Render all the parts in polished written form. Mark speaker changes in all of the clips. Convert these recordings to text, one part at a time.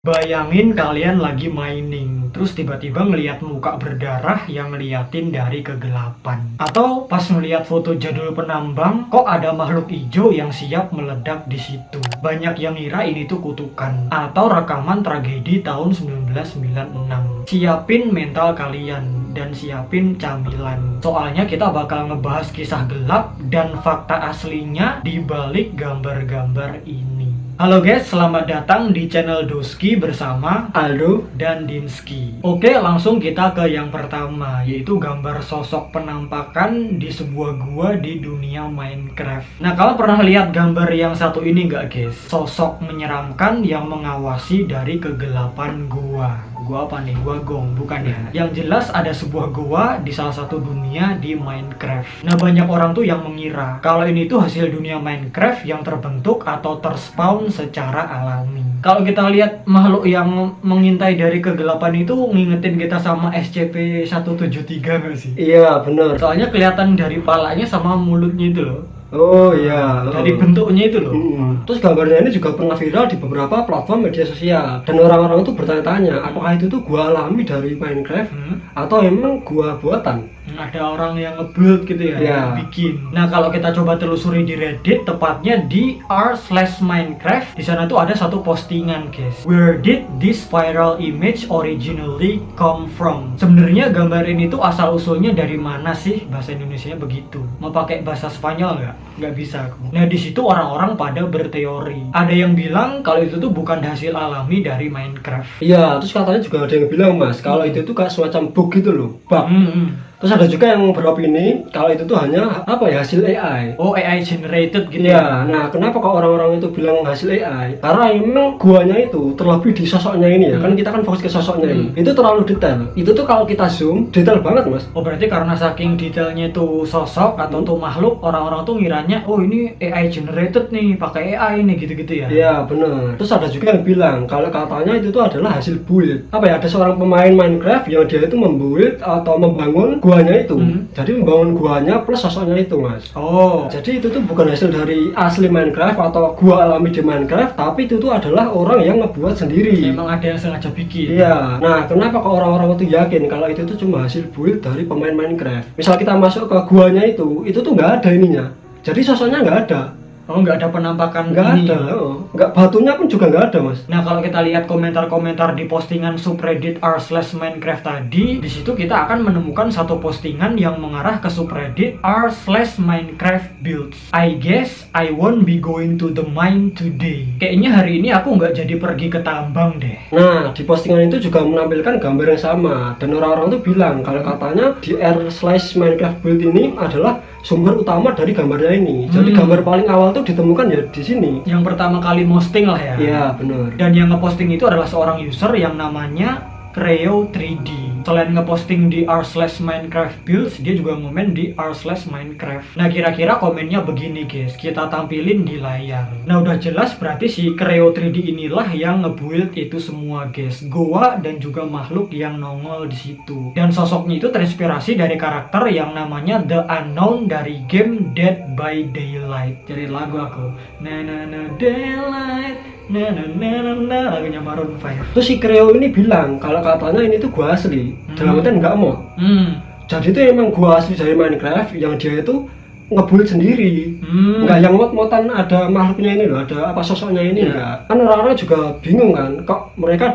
Speaker 1: Bayangin kalian lagi mining, terus tiba-tiba ngelihat muka berdarah yang ngeliatin dari kegelapan. Atau pas ngelihat foto jadul penambang, kok ada makhluk hijau yang siap meledak di situ. Banyak yang ngira ini tuh kutukan atau rekaman tragedi tahun 1996. Siapin mental kalian dan siapin camilan. Soalnya kita bakal ngebahas kisah gelap dan fakta aslinya di balik gambar-gambar ini. Halo guys, selamat datang di channel Doski bersama Aldo dan Dinski. Oke, langsung kita ke yang pertama, yaitu gambar sosok penampakan di sebuah gua di dunia Minecraft. Nah, kalian pernah lihat gambar yang satu ini nggak guys? Sosok menyeramkan yang mengawasi dari kegelapan gua. Gua apa nih? Gua gong, bukan ya? Yang jelas ada sebuah gua di salah satu dunia di Minecraft. Nah, banyak orang tuh yang mengira kalau ini tuh hasil dunia Minecraft yang terbentuk atau terspawn secara alami. Kalau kita lihat makhluk yang mengintai dari kegelapan itu ngingetin kita sama SCP-173 nggak sih?
Speaker 2: Iya benar.
Speaker 1: Soalnya kelihatan dari palanya sama mulutnya itu loh.
Speaker 2: Oh iya.
Speaker 1: Dari bentuknya itu loh.
Speaker 2: Terus gambarnya ini juga pernah viral di beberapa platform media sosial. Dan orang-orang itu bertanya-tanya, apakah itu tuh gua alami dari Minecraft atau emang gua buatan?
Speaker 1: Ada orang yang nge-build gitu ya, yang bikin. Nah, kalau kita coba telusuri di Reddit, tepatnya di r/Minecraft, di sana tuh ada satu postingan, guys. Where did this viral image originally come from? Sebenarnya gambar ini tuh asal usulnya dari mana sih? Bahasa Indonesianya begitu. Mau pakai bahasa Spanyol nggak? Nggak bisa aku. Nah, di situ orang-orang pada berteori. Ada yang bilang kalau itu tuh bukan hasil alami dari Minecraft.
Speaker 2: Iya, terus katanya juga ada yang bilang mas, kalau itu tuh kayak semacam bug gitu loh, bug. Terus ada juga yang beropini kalau itu tuh hanya apa ya, hasil AI.
Speaker 1: Oh, AI generated gitu
Speaker 2: ya. Nah, kenapa kok orang-orang itu bilang hasil AI? Karena emang guanya itu terlebih di sosoknya ini ya. Kan kita kan fokus ke sosoknya ini. Itu terlalu detail. Itu tuh kalau kita zoom detail banget, Mas.
Speaker 1: Oh, berarti karena saking detailnya itu sosok atau tuh makhluk, orang-orang tuh ngiranya oh ini AI generated nih, pakai AI nih gitu-gitu ya.
Speaker 2: Iya, benar. Terus ada juga yang bilang kalau katanya itu tuh adalah hasil build. Apa ya, ada seorang pemain Minecraft yang dia itu membuild atau membangun guanya itu. Jadi membangun guanya plus sosoknya itu, Mas.
Speaker 1: Oh.
Speaker 2: Jadi itu tuh bukan hasil dari asli Minecraft atau gua alami di Minecraft, tapi itu tuh adalah orang yang ngebuat sendiri.
Speaker 1: Memang ada yang sengaja bikin.
Speaker 2: Iya. Nah, kenapa kok orang-orang itu yakin kalau itu tuh cuma hasil build dari pemain Minecraft? Misal kita masuk ke guanya itu tuh nggak ada ininya. Jadi sosoknya nggak ada.
Speaker 1: Oh, nggak ada penampakan
Speaker 2: nggak
Speaker 1: ini.
Speaker 2: ada. Nggak, batunya pun juga nggak ada, Mas.
Speaker 1: Nah, kalau kita lihat komentar-komentar di postingan subreddit r/Minecraft tadi, di situ kita akan menemukan satu postingan yang mengarah ke subreddit r/Minecraft builds. I guess I won't be going to the mine today. Kayaknya hari ini aku nggak jadi pergi ke tambang deh.
Speaker 2: Nah, di postingan itu juga menampilkan gambar yang sama, dan orang-orang tuh bilang kalau katanya di r/Minecraft build ini adalah sumber utama dari gambarnya ini. Jadi gambar paling awal tuh ditemukan ya di sini.
Speaker 1: Yang pertama kali posting lah ya.
Speaker 2: Iya, benar.
Speaker 1: Dan yang ngeposting itu adalah seorang user yang namanya Creo 3D. Selain ngeposting di r/Minecraft builds, dia juga ngomen di r/Minecraft. Nah, kira-kira komennya begini guys, kita tampilin di layar. Nah, udah jelas berarti si Creo 3D inilah yang ngebuild itu semua guys. Goa dan juga makhluk yang nongol di situ. Dan sosoknya itu terinspirasi dari karakter yang namanya The Unknown dari game Dead by Daylight. Jadi lagu aku. Na na na daylight. Na na na na na, lagunya Maroon 5.
Speaker 2: Terus si Creo ini bilang kalau katanya ini tuh gua asli, dalam artian nggak mod. Jadi itu emang gua asli dari Minecraft yang dia itu ngebuild sendiri. Nggak yang mod-modan ada makhluknya ini loh, ada apa sosoknya ini enggak. Kan orang-orang juga bingung kan, kok mereka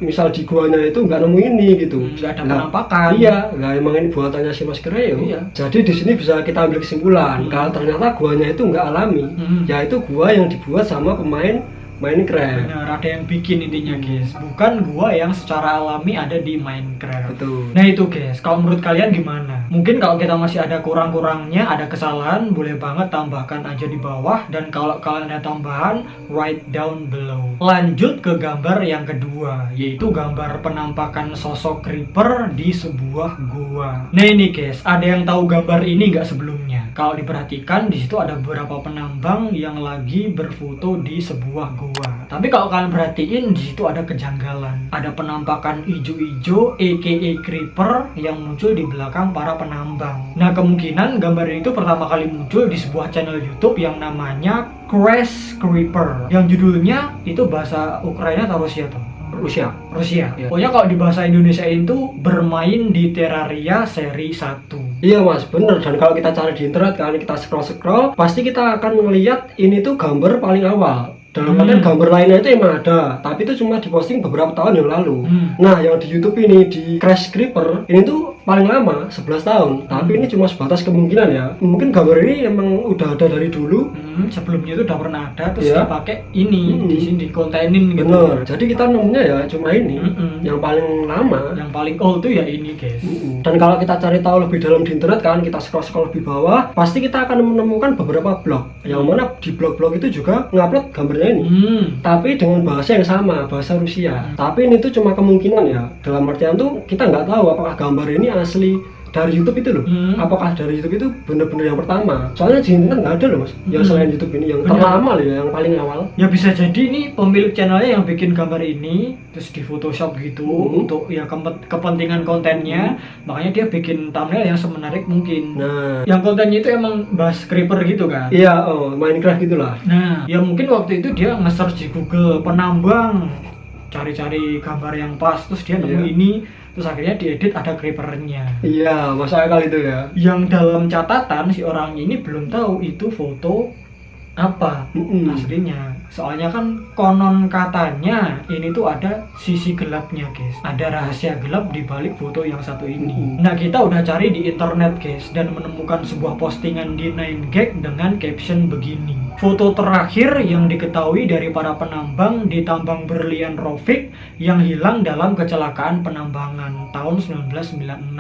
Speaker 2: misal di guanya itu nggak nemu ini gitu.
Speaker 1: Nggak ada penampakan.
Speaker 2: Iya, lah emang ini buatannya si Mas Creo.
Speaker 1: Iya.
Speaker 2: Jadi di sini bisa kita ambil kesimpulan kalau ternyata guanya itu nggak alami, yaitu gua yang dibuat sama pemain Minecraft.
Speaker 1: Benar, ada yang bikin intinya guys, bukan gua yang secara alami ada di Minecraft.
Speaker 2: Betul.
Speaker 1: Nah itu guys, kalau menurut kalian gimana? Mungkin kalau kita masih ada kurang-kurangnya, ada kesalahan, boleh banget tambahkan aja di bawah. Dan kalau kalian ada tambahan, write down below. Lanjut ke gambar yang kedua, yaitu gambar penampakan sosok creeper di sebuah gua. Nah ini guys, ada yang tahu gambar ini nggak sebelumnya? Kalau diperhatikan di situ ada beberapa penambang yang lagi berfoto di sebuah gua. Tapi kalau kalian perhatiin di situ ada kejanggalan. Ada penampakan ijo-ijo aka creeper yang muncul di belakang para penambang. Nah, kemungkinan gambar itu pertama kali muncul di sebuah channel YouTube yang namanya Crash Creeper. Yang judulnya itu bahasa Ukraina atau Rusia tuh?
Speaker 2: Rusia. Ya.
Speaker 1: Pokoknya kalau di bahasa Indonesia itu bermain di Terraria seri 1.
Speaker 2: Iya mas, bener. Dan kalau kita cari di internet, kalau kita scroll, pasti kita akan melihat ini tuh gambar paling awal. Dalam artian gambar lainnya itu emang ada, tapi itu cuma diposting beberapa tahun yang lalu. Nah, yang di YouTube ini, di Crash Creeper, ini tuh paling lama, 11 tahun. Tapi ini cuma sebatas kemungkinan ya. Mungkin gambar ini emang udah ada dari dulu.
Speaker 1: Sebelumnya itu udah pernah ada, terus
Speaker 2: Ya.
Speaker 1: dipakai ini, di sini dikontenin gitu.
Speaker 2: Bener. Jadi kita nemunya ya cuma ini, yang paling lama.
Speaker 1: Yang paling old tuh ya ini guys.
Speaker 2: Dan kalau kita cari tahu lebih dalam di internet kan, kita scroll lebih bawah, pasti kita akan menemukan beberapa blog. Yang mana di blog-blog itu juga ngupload gambarnya ini. Tapi dengan bahasa yang sama, bahasa Rusia. Tapi ini tuh cuma kemungkinan ya. Dalam artian tuh kita nggak tahu apakah gambar ini asli dari YouTube itu loh. Apakah dari YouTube itu bener-bener yang pertama? Soalnya di internet nggak ada loh mas. Yang selain YouTube ini yang terlama loh ya, yang paling awal.
Speaker 1: Ya bisa jadi ini pemilik channelnya yang bikin gambar ini terus di Photoshop gitu untuk ya kepentingan kontennya, makanya dia bikin thumbnail yang semenarik mungkin.
Speaker 2: Nah,
Speaker 1: yang kontennya itu emang bahas creeper gitu kan.
Speaker 2: iya, Minecraft gitulah.
Speaker 1: Nah, ya mungkin waktu itu dia nge-search di Google penambang, cari-cari gambar yang pas, terus dia nemu ini, terus akhirnya diedit ada creepernya.
Speaker 2: Iya, masuk akal itu ya.
Speaker 1: Yang dalam catatan si orang ini belum tahu itu foto apa aslinya. Soalnya kan konon katanya ini tuh ada sisi gelapnya guys. Ada rahasia gelap di balik foto yang satu ini. Nah, kita udah cari di internet guys dan menemukan sebuah postingan di 9gag dengan caption begini. Foto terakhir yang diketahui dari para penambang di tambang berlian Rovik yang hilang dalam kecelakaan penambangan tahun 1996.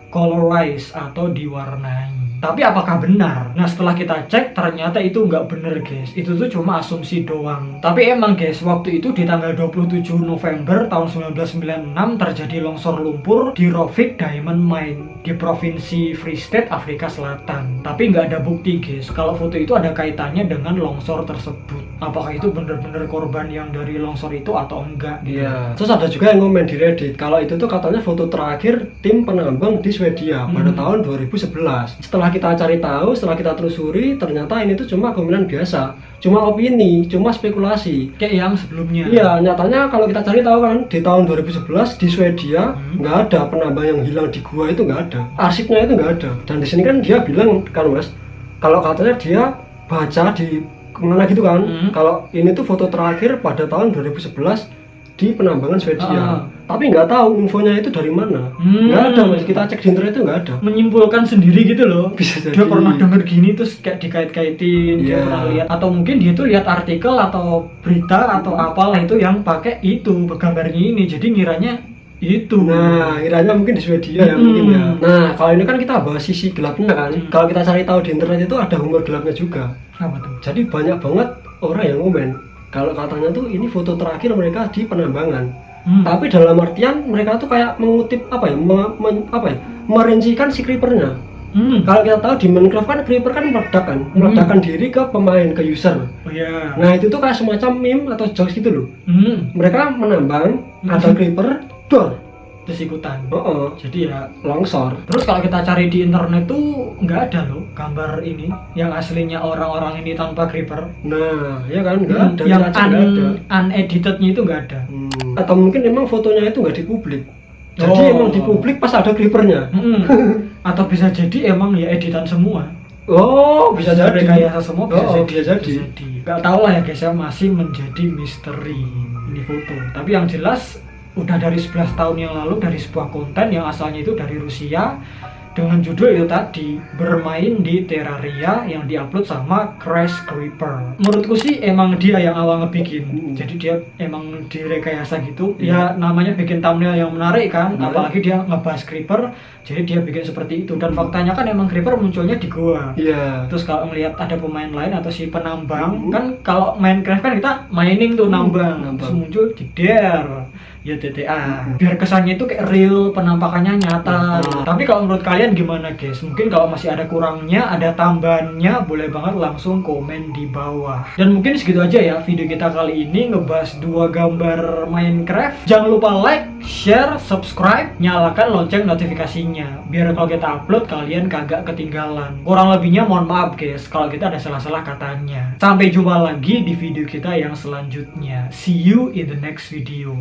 Speaker 1: Colorize atau diwarnai. Tapi apakah benar? Nah, setelah kita cek ternyata itu nggak bener guys. Itu tuh cuma asumsi doang. Tapi emang guys, waktu itu di tanggal 27 November tahun 1996 terjadi longsor lumpur di Rovik Diamond Mine di provinsi Free State, Afrika Selatan. Tapi nggak ada bukti guys kalau foto itu ada kaitannya dengan longsor tersebut. Apakah itu bener-bener korban yang dari longsor itu atau enggak gitu.
Speaker 2: Iya. Terus ada juga yang komen di Reddit kalau itu tuh katanya foto terakhir tim penambang di Swedia pada tahun 2011. Setelah kita cari tahu, setelah kita telusuri, ternyata ini tuh cuma komenan biasa, cuma opini, cuma spekulasi.
Speaker 1: Kayak yang sebelumnya.
Speaker 2: Iya, nyatanya kalau kita cari tahu kan di tahun 2011 di Swedia nggak ada penambang yang hilang di gua, itu nggak ada. Arsipnya itu nggak ada. Dan di sini kan dia bilang kan mas, kalau katanya dia baca di kemana gitu kan, kalau ini tuh foto terakhir pada tahun 2011 di penambangan Swedia. Tapi nggak tahu infonya itu dari mana. Nggak ada mas, kita cek di internet itu nggak ada.
Speaker 1: Menyimpulkan sendiri gitu loh.
Speaker 2: Bisa jadi.
Speaker 1: Dia pernah denger gini terus kayak dikait-kaitin, dia
Speaker 2: Iya.
Speaker 1: pernah lihat, atau mungkin dia tuh lihat artikel atau berita atau apalah itu yang pakai itu gambarnya ini, jadi ngiranya itu.
Speaker 2: Nah, kiranya mungkin di Swedia ya mungkin ya. Nah, kalau ini kan kita bahas sisi gelapnya kan. Kalau kita cari tahu di internet itu ada humor gelapnya juga.
Speaker 1: Apa tuh?
Speaker 2: Jadi banyak banget orang yang komen kalau katanya tuh ini foto terakhir mereka di penambangan. Tapi dalam artian mereka tuh kayak mengutip apa ya, merincikan si creepernya. Kalau kita tahu di Minecraft kan creeper kan meledakkan diri ke pemain, ke user.
Speaker 1: Oh iya.
Speaker 2: Nah itu tuh kayak semacam meme atau jokes gitu loh. Mereka menambang, ada creeper, dor.
Speaker 1: Terus ikutan. Jadi ya
Speaker 2: Longsor.
Speaker 1: terus kalau kita cari di internet tuh nggak ada loh gambar ini yang aslinya orang-orang ini tanpa creeper.
Speaker 2: Nah, ya kan nggak ada.
Speaker 1: Yang
Speaker 2: kita cek nggak ada.
Speaker 1: uneditednya itu nggak ada.
Speaker 2: Atau mungkin emang fotonya itu nggak dipublik. Jadi emang dipublik pas ada creepernya.
Speaker 1: Atau bisa jadi emang ya editan semua.
Speaker 2: Oh, bisa jadi.
Speaker 1: Rekayasa semua
Speaker 2: Bisa jadi.
Speaker 1: Gak tau lah ya guys ya, masih menjadi misteri ini foto. Tapi yang jelas udah dari 11 tahun yang lalu dari sebuah konten yang asalnya itu dari Rusia dengan judul itu tadi, bermain di Terraria, yang diupload sama Crash Creeper. Menurutku sih emang dia yang awal ngebikin. Jadi dia emang direkayasa gitu. Ya namanya bikin thumbnail yang menarik kan, apalagi dia ngebahas Creeper, jadi dia bikin seperti itu. Dan faktanya kan emang Creeper munculnya di gua.
Speaker 2: Iya.
Speaker 1: Terus kalau ngelihat ada pemain lain atau si penambang, kan kalau Minecraft kan kita mining tuh nambang. Terus muncul di ya TTA. Biar kesannya itu kayak real, penampakannya nyata. Tapi kalau menurut kalian kalian gimana guys? Mungkin kalau masih ada kurangnya, ada tambahannya, boleh banget langsung komen di bawah. Dan mungkin segitu aja ya video kita kali ini, ngebahas 2 gambar Minecraft. Jangan lupa like, share, subscribe, nyalakan lonceng notifikasinya biar kalau kita upload kalian kagak ketinggalan. Kurang lebihnya mohon maaf guys kalau kita ada salah-salah katanya. Sampai jumpa lagi di video kita yang selanjutnya. See you in the next video.